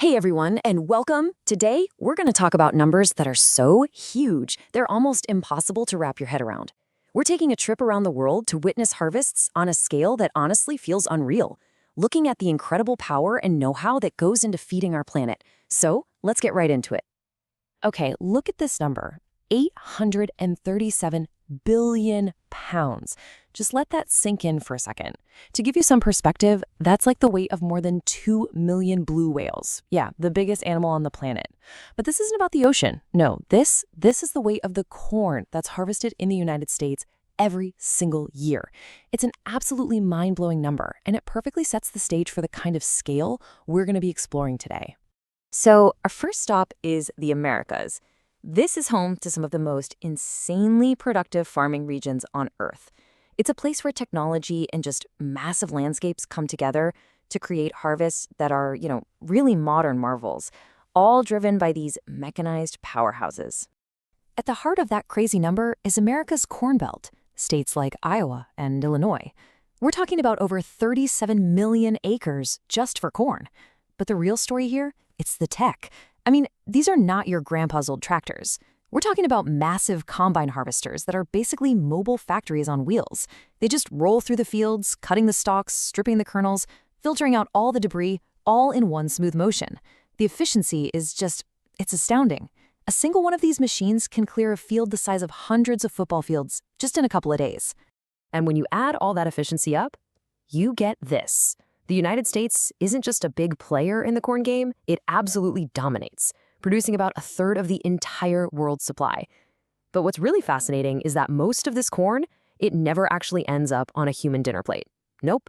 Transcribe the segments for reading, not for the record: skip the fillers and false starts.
Hey everyone, and welcome. Today, we're going to talk about numbers that are so huge, they're almost impossible to wrap your head around. We're taking a trip around the world to witness harvests on a scale that honestly feels unreal, looking at the incredible power and know-how that goes into feeding our planet. So, let's get right into it. Okay, look at this number, 837 billion pounds. Just let that sink in for a second. To give you some perspective, that's like the weight of more than 2 million blue whales. Yeah, the biggest animal on the planet. But this isn't about the ocean. No, this is the weight of the corn that's harvested in the United States every single year. It's an absolutely mind-blowing number, and it perfectly sets the stage for the kind of scale we're going to be exploring today. So, our first stop is the Americas. This is home to some of the most insanely productive farming regions on Earth. It's a place where technology and just massive landscapes come together to create harvests that are, really modern marvels, all driven by these mechanized powerhouses. At the heart of that crazy number is America's Corn Belt, states like Iowa and Illinois. We're talking about over 37 million acres just for corn. But the real story here, it's the tech. I mean, these are not your grandpa's old tractors. We're talking about massive combine harvesters that are basically mobile factories on wheels. They just roll through the fields, cutting the stalks, stripping the kernels, filtering out all the debris, all in one smooth motion. The efficiency is it's astounding. A single one of these machines can clear a field the size of hundreds of football fields just in a couple of days. And when you add all that efficiency up, you get this. The United States isn't just a big player in the corn game, it absolutely dominates, producing about a third of the entire world's supply. But what's really fascinating is that most of this corn, it never actually ends up on a human dinner plate. Nope.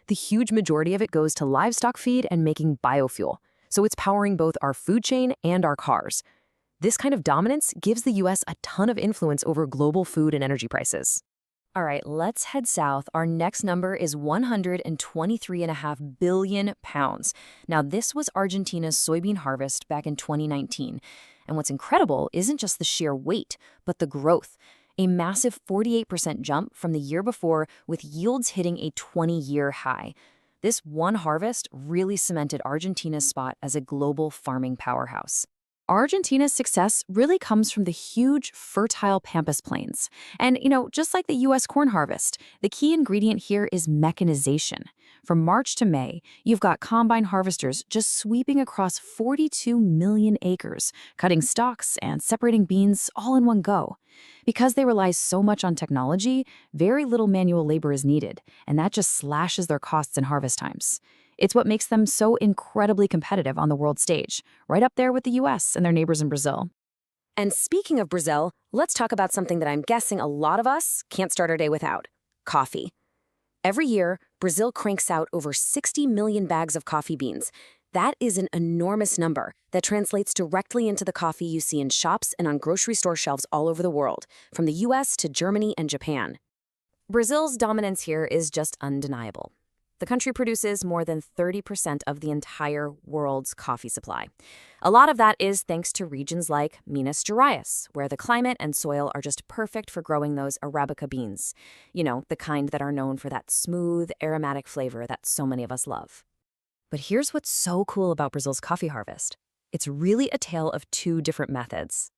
The huge majority of it goes to livestock feed and making biofuel, so it's powering both our food chain and our cars. This kind of dominance gives the US a ton of influence over global food and energy prices. All right, let's head south. Our next number is 123.5 billion pounds. Now, this was Argentina's soybean harvest back in 2019. And what's incredible isn't just the sheer weight, but the growth. A massive 48% jump from the year before, with yields hitting a 20-year high. This one harvest really cemented Argentina's spot as a global farming powerhouse. Argentina's success really comes from the huge, fertile pampas plains. And, just like the U.S. corn harvest, the key ingredient here is mechanization. From March to May, you've got combine harvesters just sweeping across 42 million acres, cutting stalks and separating beans all in one go. Because they rely so much on technology, very little manual labor is needed, and that just slashes their costs and harvest times. It's what makes them so incredibly competitive on the world stage, right up there with the US and their neighbors in Brazil. And speaking of Brazil, let's talk about something that I'm guessing a lot of us can't start our day without: coffee. Every year, Brazil cranks out over 60 million bags of coffee beans. That is an enormous number that translates directly into the coffee you see in shops and on grocery store shelves all over the world, from the US to Germany and Japan. Brazil's dominance here is just undeniable. The country produces more than 30% of the entire world's coffee supply. A lot of that is thanks to regions like Minas Gerais, where the climate and soil are just perfect for growing those Arabica beans. The kind that are known for that smooth, aromatic flavor that so many of us love. But here's what's so cool about Brazil's coffee harvest. It's really a tale of two different methods.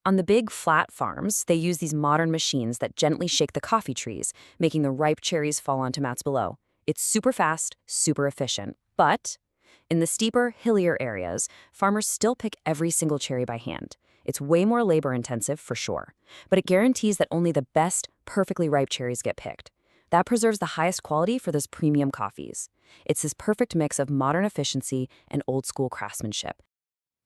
On the big, flat farms, they use these modern machines that gently shake the coffee trees, making the ripe cherries fall onto mats below. It's super fast, super efficient. But in the steeper, hillier areas, farmers still pick every single cherry by hand. It's way more labor-intensive, for sure, but it guarantees that only the best, perfectly ripe cherries get picked. That preserves the highest quality for those premium coffees. It's this perfect mix of modern efficiency and old-school craftsmanship.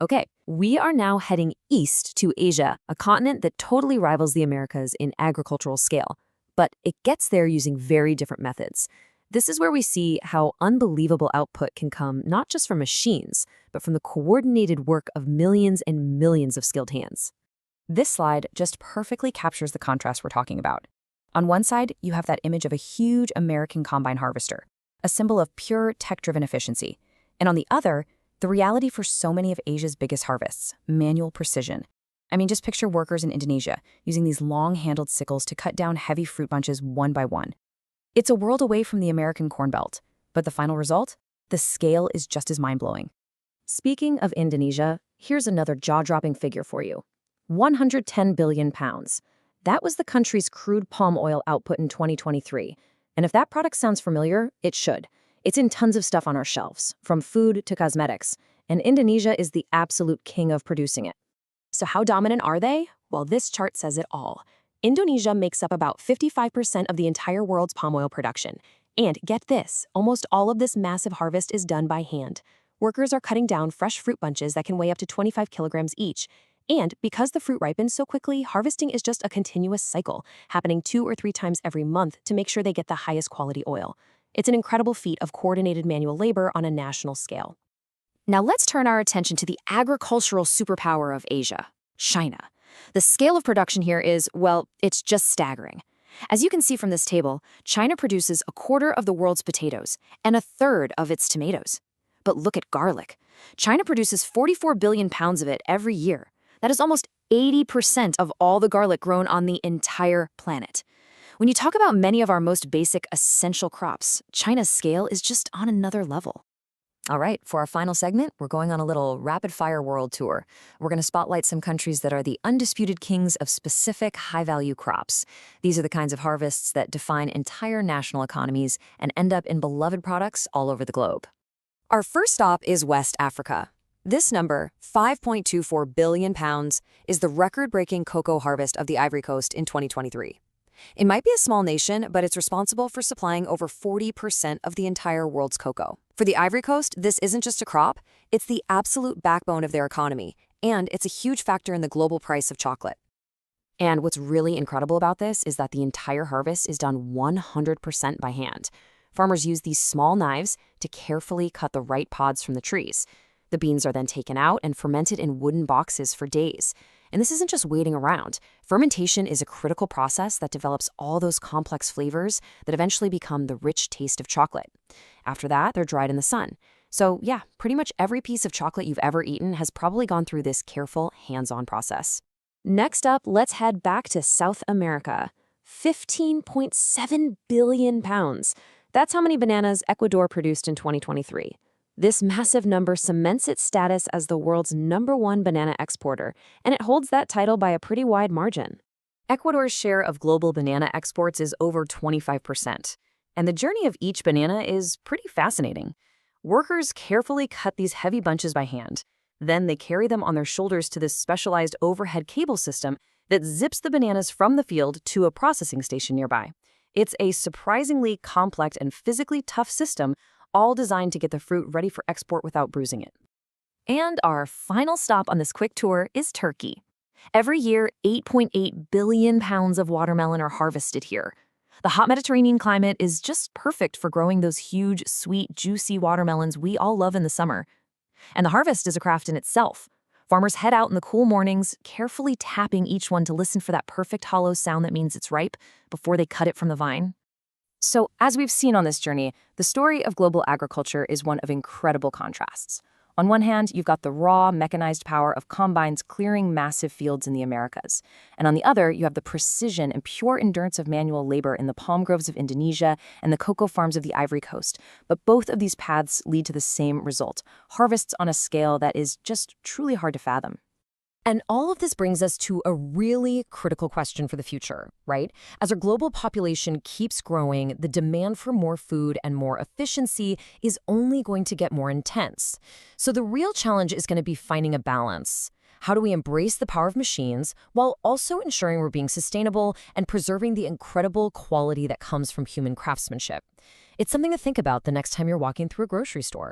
Okay, we are now heading east to Asia, a continent that totally rivals the Americas in agricultural scale. But it gets there using very different methods. This is where we see how unbelievable output can come not just from machines, but from the coordinated work of millions and millions of skilled hands. This slide just perfectly captures the contrast we're talking about. On one side, you have that image of a huge American combine harvester, a symbol of pure tech-driven efficiency. And on the other, the reality for so many of Asia's biggest harvests: manual precision. I mean, just picture workers in Indonesia using these long-handled sickles to cut down heavy fruit bunches one by one. It's a world away from the American Corn Belt, but the final result? The scale is just as mind-blowing. Speaking of Indonesia, here's another jaw-dropping figure for you. 110 billion pounds. That was the country's crude palm oil output in 2023. And if that product sounds familiar, it should. It's in tons of stuff on our shelves, from food to cosmetics. And Indonesia is the absolute king of producing it. So how dominant are they? Well, this chart says it all. Indonesia makes up about 55% of the entire world's palm oil production. And get this, almost all of this massive harvest is done by hand. Workers are cutting down fresh fruit bunches that can weigh up to 25 kilograms each. And because the fruit ripens so quickly, harvesting is just a continuous cycle, happening 2 or 3 times every month to make sure they get the highest quality oil. It's an incredible feat of coordinated manual labor on a national scale. Now let's turn our attention to the agricultural superpower of Asia, China. The scale of production here is, well, it's just staggering. As you can see from this table, China produces a quarter of the world's potatoes and a third of its tomatoes. But look at garlic. China produces 44 billion pounds of it every year. That is almost 80% of all the garlic grown on the entire planet. When you talk about many of our most basic essential crops, China's scale is just on another level. All right, for our final segment, we're going on a little rapid-fire world tour. We're going to spotlight some countries that are the undisputed kings of specific high-value crops. These are the kinds of harvests that define entire national economies and end up in beloved products all over the globe. Our first stop is West Africa. This number, 5.24 billion pounds, is the record-breaking cocoa harvest of the Ivory Coast in 2023. It might be a small nation, but it's responsible for supplying over 40% of the entire world's cocoa. For the Ivory Coast, this isn't just a crop, it's the absolute backbone of their economy, and it's a huge factor in the global price of chocolate. And what's really incredible about this is that the entire harvest is done 100% by hand. Farmers use these small knives to carefully cut the right pods from the trees. The beans are then taken out and fermented in wooden boxes for days. And this isn't just waiting around. Fermentation is a critical process that develops all those complex flavors that eventually become the rich taste of chocolate. After that, they're dried in the sun. So yeah, pretty much every piece of chocolate you've ever eaten has probably gone through this careful, hands-on process. Next up, let's head back to South America. 15.7 billion pounds. That's how many bananas Ecuador produced in 2023. This massive number cements its status as the world's #1 banana exporter, and it holds that title by a pretty wide margin. Ecuador's share of global banana exports is over 25%, and the journey of each banana is pretty fascinating. Workers carefully cut these heavy bunches by hand. Then they carry them on their shoulders to this specialized overhead cable system that zips the bananas from the field to a processing station nearby. It's a surprisingly complex and physically tough system, all designed to get the fruit ready for export without bruising it. And our final stop on this quick tour is Turkey. Every year, 8.8 billion pounds of watermelon are harvested here. The hot Mediterranean climate is just perfect for growing those huge, sweet, juicy watermelons we all love in the summer. And the harvest is a craft in itself. Farmers head out in the cool mornings, carefully tapping each one to listen for that perfect hollow sound that means it's ripe before they cut it from the vine. So, as we've seen on this journey, the story of global agriculture is one of incredible contrasts. On one hand, you've got the raw, mechanized power of combines clearing massive fields in the Americas. And on the other, you have the precision and pure endurance of manual labor in the palm groves of Indonesia and the cocoa farms of the Ivory Coast. But both of these paths lead to the same result: harvests on a scale that is just truly hard to fathom. And all of this brings us to a really critical question for the future, right? As our global population keeps growing, the demand for more food and more efficiency is only going to get more intense. So the real challenge is going to be finding a balance. How do we embrace the power of machines while also ensuring we're being sustainable and preserving the incredible quality that comes from human craftsmanship? It's something to think about the next time you're walking through a grocery store.